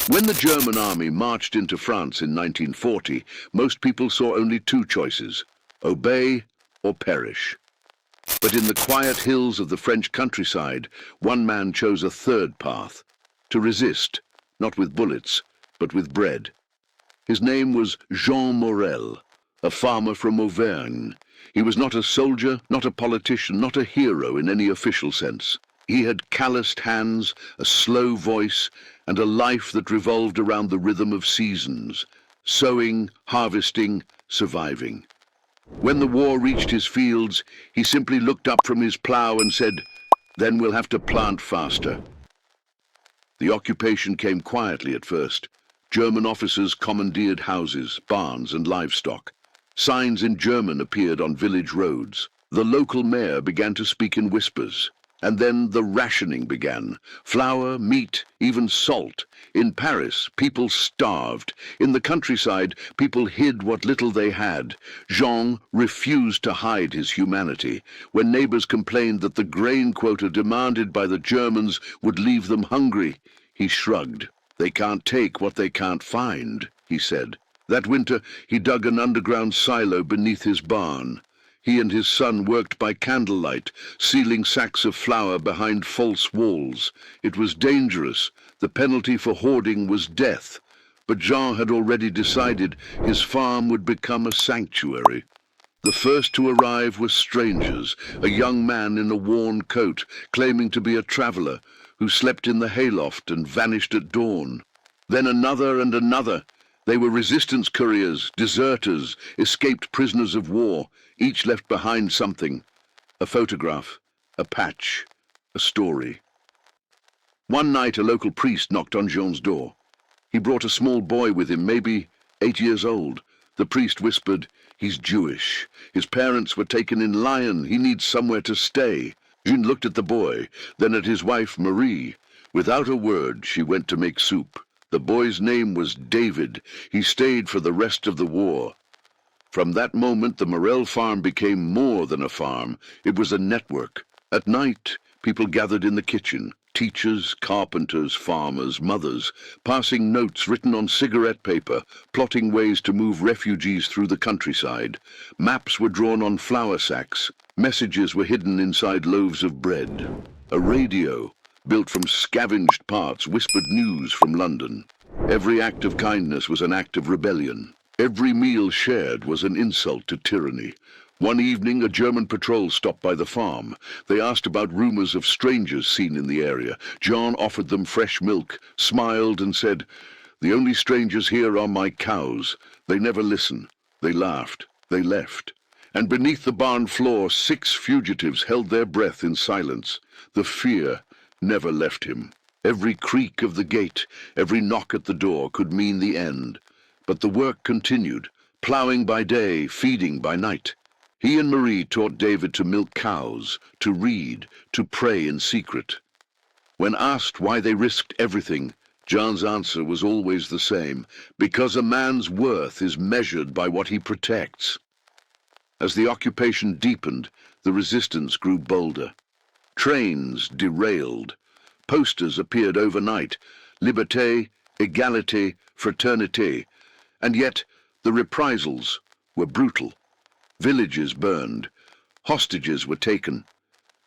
When the German army marched into France in 1940, most people saw only two choices: obey or perish. But in the quiet hills of the French countryside, one man chose a third path: to resist, not with bullets, but with bread. His name was Jean Morel, a farmer from Auvergne. He was not a soldier, not a politician, not a hero in any official sense. He had calloused hands, a slow voice, and a life that revolved around the rhythm of seasons: sowing, harvesting, surviving. When the war reached his fields, he simply looked up from his plough and said, "Then we'll have to plant faster." The occupation came quietly at first. German officers commandeered houses, barns, and livestock. Signs in German appeared on village roads. The local mayor began to speak in whispers. And then the rationing began. Flour, meat, even salt. In Paris, people starved. In the countryside, people hid what little they had. Jean refused to hide his humanity. When neighbors complained that the grain quota demanded by the Germans would leave them hungry, he shrugged. "They can't take what they can't find," he said. That winter, he dug an underground silo beneath his barn. He and his son worked by candlelight, sealing sacks of flour behind false walls. It was dangerous. The penalty for hoarding was death. But Jean had already decided his farm would become a sanctuary. The first to arrive were strangers, a young man in a worn coat, claiming to be a traveler, who slept in the hayloft and vanished at dawn. Then another and another. They were resistance couriers, deserters, escaped prisoners of war. Each left behind something: a photograph, a patch, a story. One night a local priest knocked on Jean's door. He brought a small boy with him, maybe 8 years old. The priest whispered, "He's Jewish. His parents were taken in Lyon. He needs somewhere to stay." Jean looked at the boy, then at his wife Marie. Without a word, she went to make soup. The boy's name was David. He stayed for the rest of the war. From that moment, the Morel farm became more than a farm. It was a network. At night, people gathered in the kitchen: teachers, carpenters, farmers, mothers, passing notes written on cigarette paper, plotting ways to move refugees through the countryside. Maps were drawn on flour sacks. Messages were hidden inside loaves of bread. A radio, built from scavenged parts, whispered news from London. Every act of kindness was an act of rebellion. Every meal shared was an insult to tyranny. One evening, a German patrol stopped by the farm. They asked about rumors of strangers seen in the area. Jean offered them fresh milk, smiled, and said, "The only strangers here are my cows. They never listen." They laughed. They left. And beneath the barn floor, 6 fugitives held their breath in silence. The fear never left him. Every creak of the gate, every knock at the door could mean the end. But the work continued, ploughing by day, feeding by night. He and Marie taught David to milk cows, to read, to pray in secret. When asked why they risked everything, Jean's answer was always the same: because a man's worth is measured by what he protects. As the occupation deepened, the resistance grew bolder. Trains derailed. Posters appeared overnight: Liberté, Égalité, Fraternité. And yet, the reprisals were brutal. Villages burned. Hostages were taken.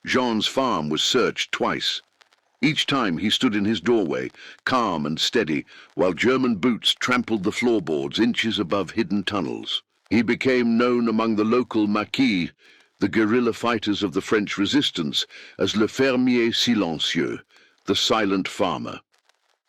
Jean's farm was searched twice. Each time he stood in his doorway, calm and steady, while German boots trampled the floorboards inches above hidden tunnels. He became known among the local maquis, the guerrilla fighters of the French resistance, as le fermier silencieux, the silent farmer.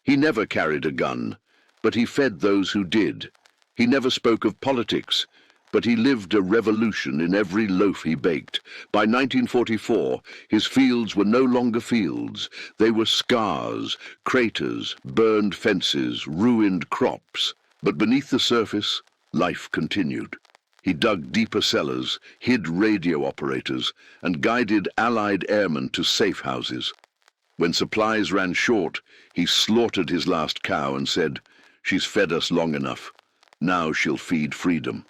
He never carried a gun, but he fed those who did. He never spoke of politics, but he lived a revolution in every loaf he baked. By 1944, his fields were no longer fields. They were scars, craters, burned fences, ruined crops. But beneath the surface, life continued. He dug deeper cellars, hid radio operators, and guided Allied airmen to safe houses. When supplies ran short, he slaughtered his last cow and said, "She's fed us long enough. Now she'll feed freedom."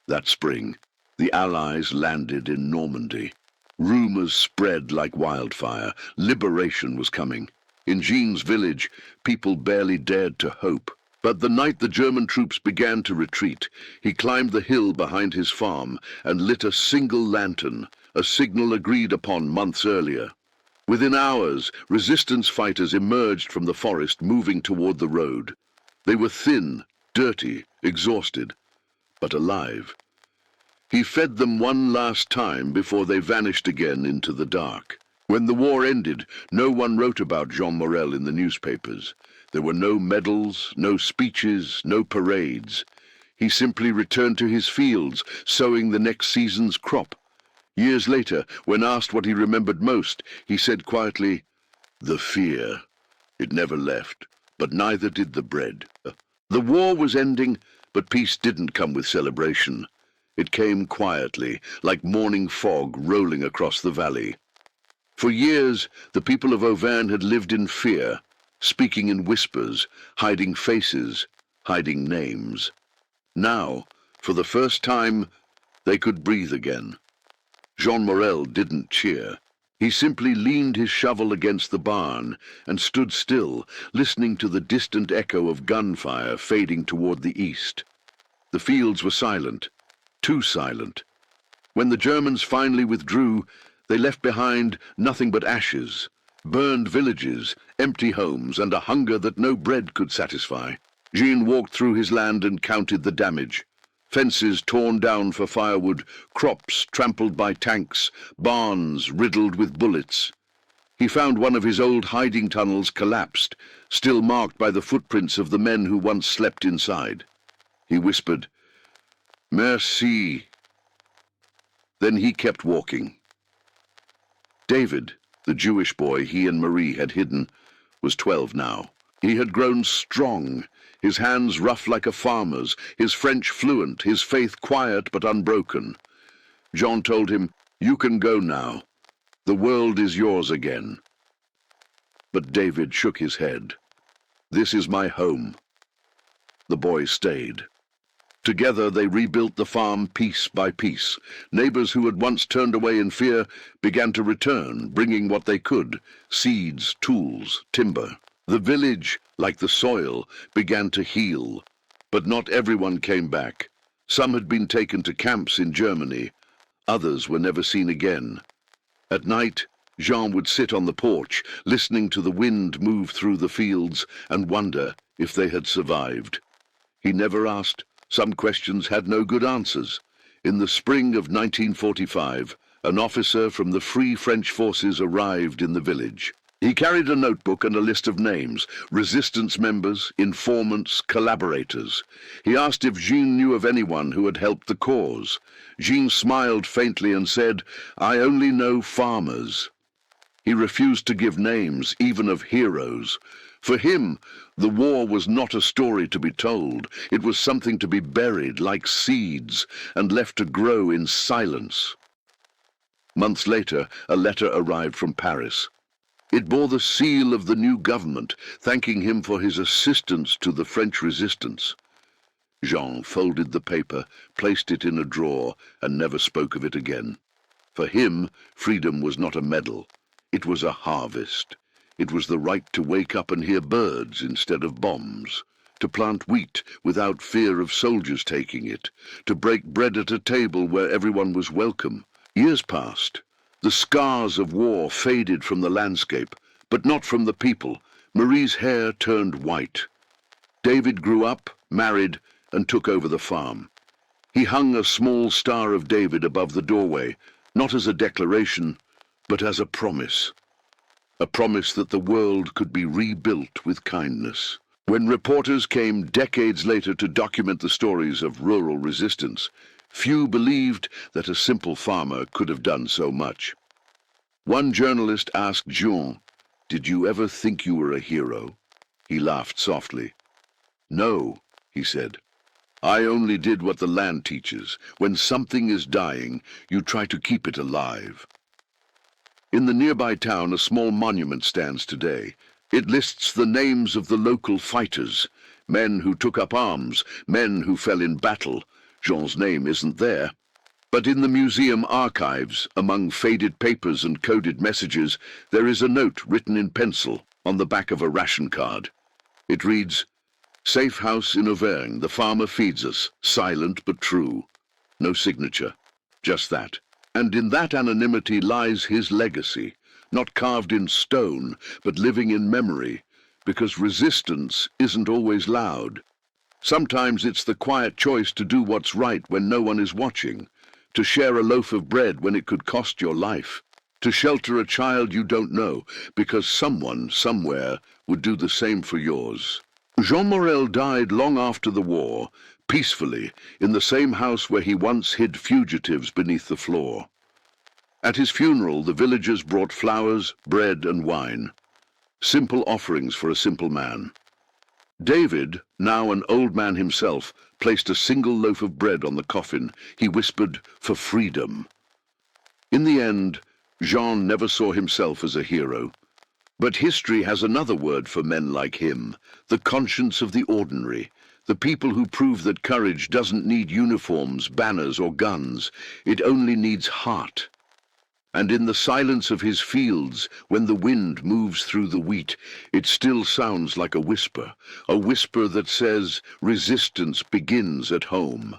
That spring, the Allies landed in Normandy. Rumors spread like wildfire. Liberation was coming. In Jean's village, people barely dared to hope. But the night the German troops began to retreat, he climbed the hill behind his farm and lit a single lantern, a signal agreed upon months earlier. Within hours, resistance fighters emerged from the forest, moving toward the road. They were thin, dirty, exhausted, but alive. He fed them one last time before they vanished again into the dark. When the war ended, no one wrote about Jean Morel in the newspapers. There were no medals, no speeches, no parades. He simply returned to his fields, sowing the next season's crop. Years later, when asked what he remembered most, he said quietly, "The fear. It never left, but neither did the bread." The war was ending, but peace didn't come with celebration. It came quietly, like morning fog rolling across the valley. For years, the people of Auvergne had lived in fear, speaking in whispers, hiding faces, hiding names. Now, for the first time, they could breathe again. Jean Morel didn't cheer. He simply leaned his shovel against the barn and stood still, listening to the distant echo of gunfire fading toward the east. The fields were silent, too silent. When the Germans finally withdrew, they left behind nothing but ashes, burned villages, empty homes, and a hunger that no bread could satisfy. Jean walked through his land and counted the damage. Fences torn down for firewood, crops trampled by tanks, barns riddled with bullets. He found one of his old hiding tunnels collapsed, still marked by the footprints of the men who once slept inside. He whispered, "Merci." Then he kept walking. David, the Jewish boy he and Marie had hidden, was 12 now. He had grown strong, his hands rough like a farmer's, his French fluent, his faith quiet but unbroken. Jean told him, "You can go now. The world is yours again." But David shook his head. "This is my home." The boy stayed. Together they rebuilt the farm piece by piece. Neighbors who had once turned away in fear began to return, bringing what they could: seeds, tools, timber. The village, like the soil, began to heal. But not everyone came back. Some had been taken to camps in Germany. Others were never seen again. At night, Jean would sit on the porch, listening to the wind move through the fields, and wonder if they had survived. He never asked. Some questions had no good answers. In the spring of 1945, an officer from the Free French Forces arrived in the village. He carried a notebook and a list of names: resistance members, informants, collaborators. He asked if Jean knew of anyone who had helped the cause. Jean smiled faintly and said, "I only know farmers." He refused to give names, even of heroes. For him, the war was not a story to be told. It was something to be buried like seeds and left to grow in silence. Months later, a letter arrived from Paris. It bore the seal of the new government, thanking him for his assistance to the French resistance. Jean folded the paper, placed it in a drawer, and never spoke of it again. For him, freedom was not a medal. It was a harvest. It was the right to wake up and hear birds instead of bombs, to plant wheat without fear of soldiers taking it, to break bread at a table where everyone was welcome. Years passed. The scars of war faded from the landscape, but not from the people. Marie's hair turned white. David grew up, married, and took over the farm. He hung a small Star of David above the doorway, not as a declaration, but as a promise. A promise that the world could be rebuilt with kindness. When reporters came decades later to document the stories of rural resistance, few believed that a simple farmer could have done so much. One journalist asked Jean, "Did you ever think you were a hero?" He laughed softly. "No," he said. "I only did what the land teaches. When something is dying, you try to keep it alive." In the nearby town, a small monument stands today. It lists the names of the local fighters, men who took up arms, men who fell in battle. Jean's name isn't there. But in the museum archives, among faded papers and coded messages, there is a note written in pencil. on the back of a ration card. It reads, "Safe house in Auvergne, the farmer feeds us, silent but true." No signature, just that. And in that anonymity lies his legacy, not carved in stone, but living in memory, because resistance isn't always loud. Sometimes it's the quiet choice to do what's right when no one is watching, to share a loaf of bread when it could cost your life, to shelter a child you don't know, because someone, somewhere, would do the same for yours. Jean Morel died long after the war, peacefully, in the same house where he once hid fugitives beneath the floor. At his funeral, the villagers brought flowers, bread, and wine, simple offerings for a simple man. David, now an old man himself, placed a single loaf of bread on the coffin. He whispered, "For freedom." In the end, Jean never saw himself as a hero. But history has another word for men like him, the conscience of the ordinary, the people who prove that courage doesn't need uniforms, banners, or guns. It only needs heart. And in the silence of his fields, when the wind moves through the wheat, it still sounds like a whisper that says resistance begins at home.